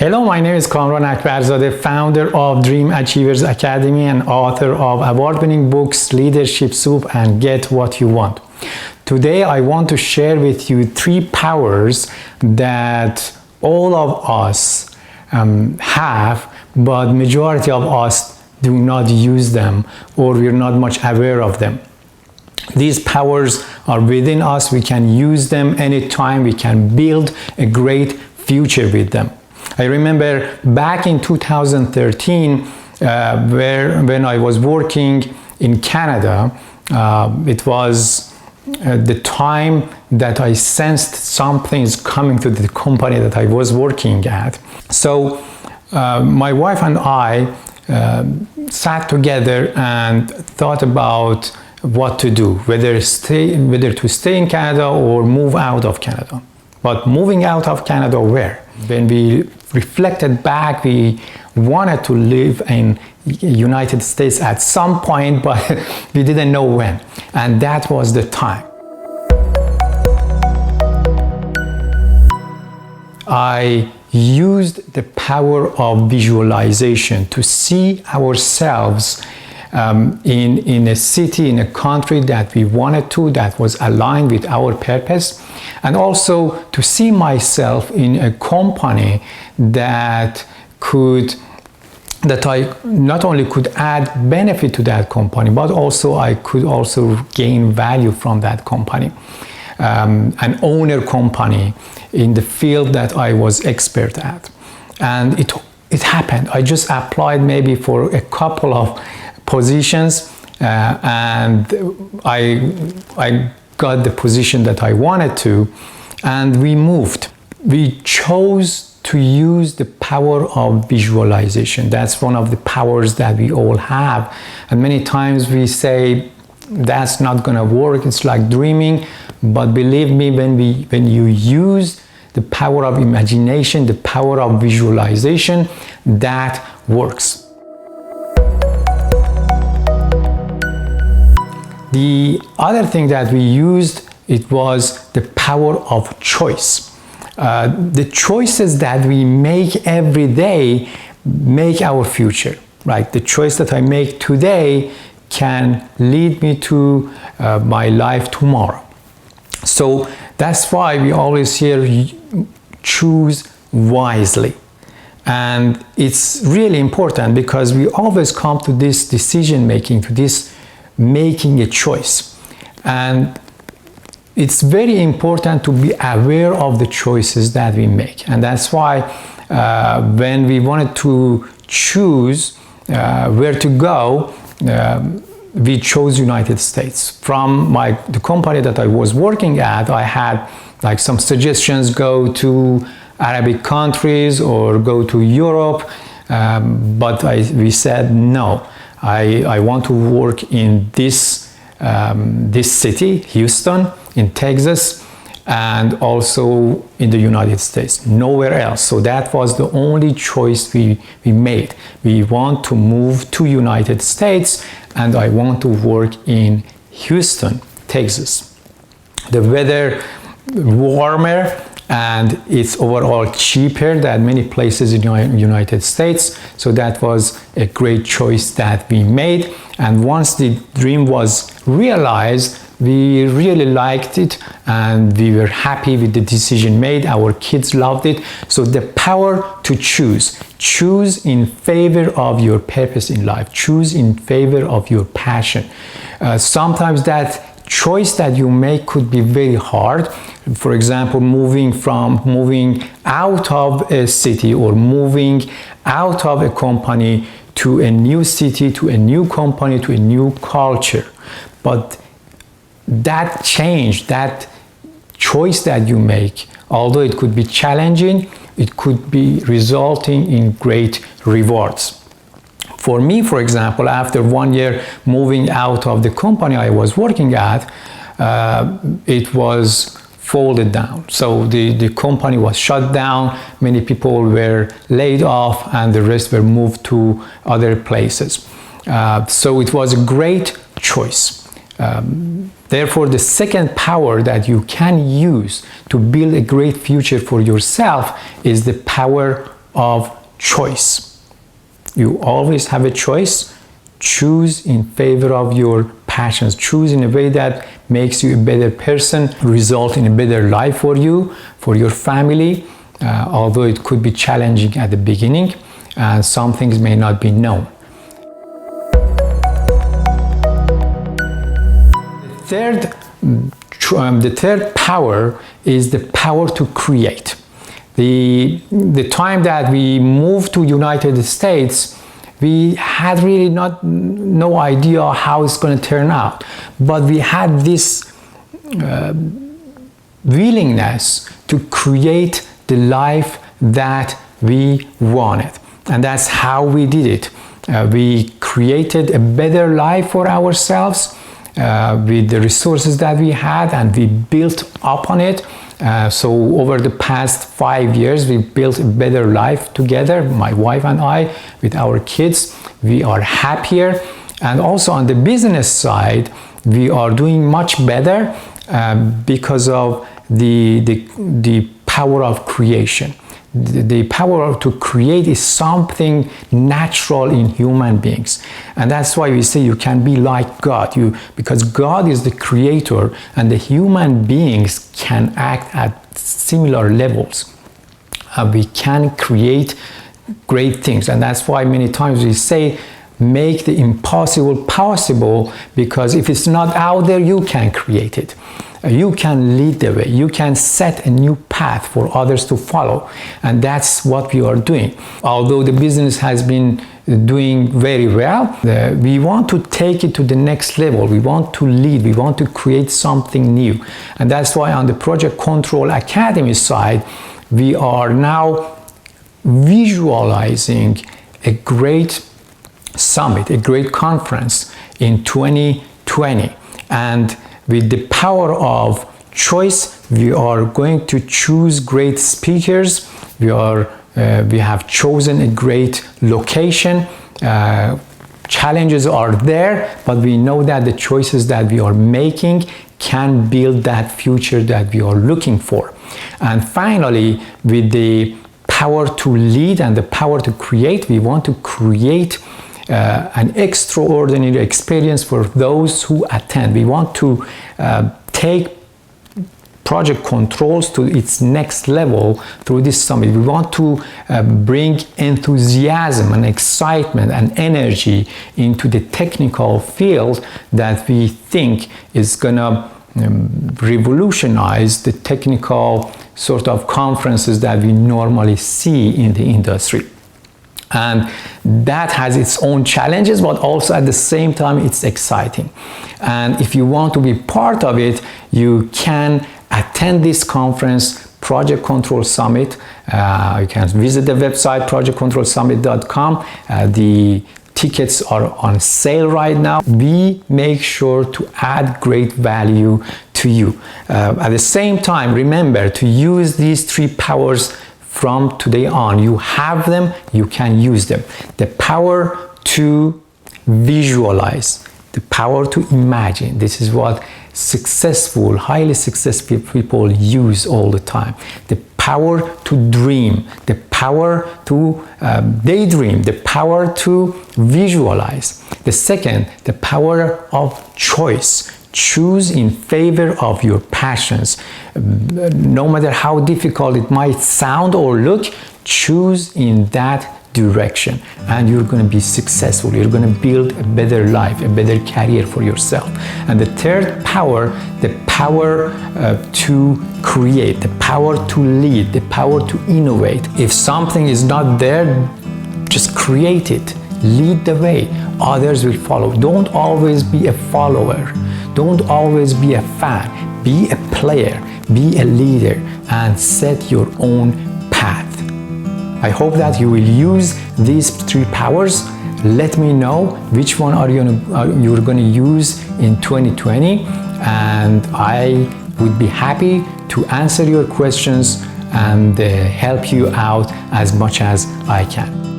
Hello, my name is Kamran Akbarzadeh, founder of Dream Achievers Academy and author of award-winning books Leadership Soup and Get What You Want. Today, I want to share with you 3 powers that all of us have, but majority of us do not use them, or we're not much aware of them. These powers are within us. We can use them anytime. We can build a great future with them. I remember back in 2013, when I was working in Canada, it was the time that I sensed something is coming to the company that I was working at. So my wife and I sat together and thought about what to do, whether to stay in Canada or move out of Canada. But moving out of Canada, where? When we reflected back, we wanted to live in United States at some point, but we didn't know when. And that was the time. I used the power of visualization to see ourselves in a city, in a country that we wanted to, that was aligned with our purpose, and also to see myself in a company that I not only could add benefit to that company, but also I could also gain value from that company. An owner company in the field that I was expert at. And it happened. I just applied maybe for a couple of positions and I got the position that I wanted to, and we moved. We chose to use the power of visualization. That's one of the powers that we all have, and many times we say that's not gonna work, it's like dreaming. But believe me, when you use the power of imagination, the power of visualization, that works. The other thing that we used, it was the power of choice. The choices that we make every day make our future, right? The choice that I make today can lead me to my life tomorrow. So that's why we always hear choose wisely. And it's really important because we always come to this decision making, to this making a choice. And it's very important to be aware of the choices that we make. And that's why when we wanted to choose where to go, we chose United States. From the company that I was working at, I had like some suggestions, go to Arabic countries or go to Europe, but we said no. I want to work in this city, Houston, in Texas, and also in the United States, nowhere else. So that was the only choice we made. We want to move to United States, and I want to work in Houston, Texas. The weather warmer, and it's overall cheaper than many places in the United States. So that was a great choice that we made. And once the dream was realized, we really liked it and we were happy with the decision made. Our kids loved it. So the power to choose in favor of your purpose in life, choose in favor of your passion. Sometimes that choice that you make could be very hard. For example, moving out of a city or moving out of a company to a new city, to a new company, to a new culture. But that change, that choice that you make, although it could be challenging, it could be resulting in great rewards. For me, for example, after 1 year moving out of the company I was working at, it was folded down. So the company was shut down, many people were laid off, and the rest were moved to other places. So it was a great choice. Therefore, the second power that you can use to build a great future for yourself is the power of choice. You always have a choice. Choose in favor of your passions. Choose in a way that makes you a better person, result in a better life for you, for your family, although it could be challenging at the beginning and some things may not be known. The third power is the power to create. The time that we moved to United States, we had really no idea how it's going to turn out, but we had this willingness to create the life that we wanted, and that's how we did it. We created a better life for ourselves with the resources that we had, and we built up on it. So over the past 5 years, we built a better life together, my wife and I, with our kids. We are happier. And also on the business side, we are doing much better because of the power of creation. The power to create is something natural in human beings, and that's why we say you can be like God, because God is the creator and the human beings can act at similar levels. We can create great things, and that's why many times we say make the impossible possible, because if it's not out there, you can create it. You can lead the way. You can set a new path for others to follow. And that's what we are doing. Although the business has been doing very well, we want to take it to the next level. We want to lead. We want to create something new. And that's why on the Project Control Academy side, we are now visualizing a great summit, a great conference in 2020. And with the power of choice, we are going to choose great speakers. We have chosen a great location. Challenges are there, but we know that the choices that we are making can build that future that we are looking for. And finally, with the power to lead and the power to create, we want to create an extraordinary experience for those who attend. We want to take Project Controls to its next level through this summit. We want to bring enthusiasm and excitement and energy into the technical field that we think is going to revolutionize the technical sort of conferences that we normally see in the industry. And that has its own challenges, but also at the same time, it's exciting. And if you want to be part of it, you can attend this conference, Project Control Summit. You can visit the website, projectcontrolsummit.com. The tickets are on sale right now. We make sure to add great value to you. At the same time, remember to use these three powers from today on. You have them, you can use them. The power to visualize, the power to imagine. This is what successful, highly successful people use all the time. The power to dream, the power to daydream, the power to visualize. The second, the power of choice. Choose in favor of your passions. No matter how difficult it might sound or look, choose in that direction and you're going to be successful. You're going to build a better life, a better career for yourself. And the third power, the power to create, the power to lead, the power to innovate. If something is not there, just create it. Lead the way. Others will follow. Don't always be a follower. Don't always be a fan. Be a player, be a leader, and set your own path. I hope that you will use these three powers. Let me know which one you're going to use in 2020, and I would be happy to answer your questions and help you out as much as I can.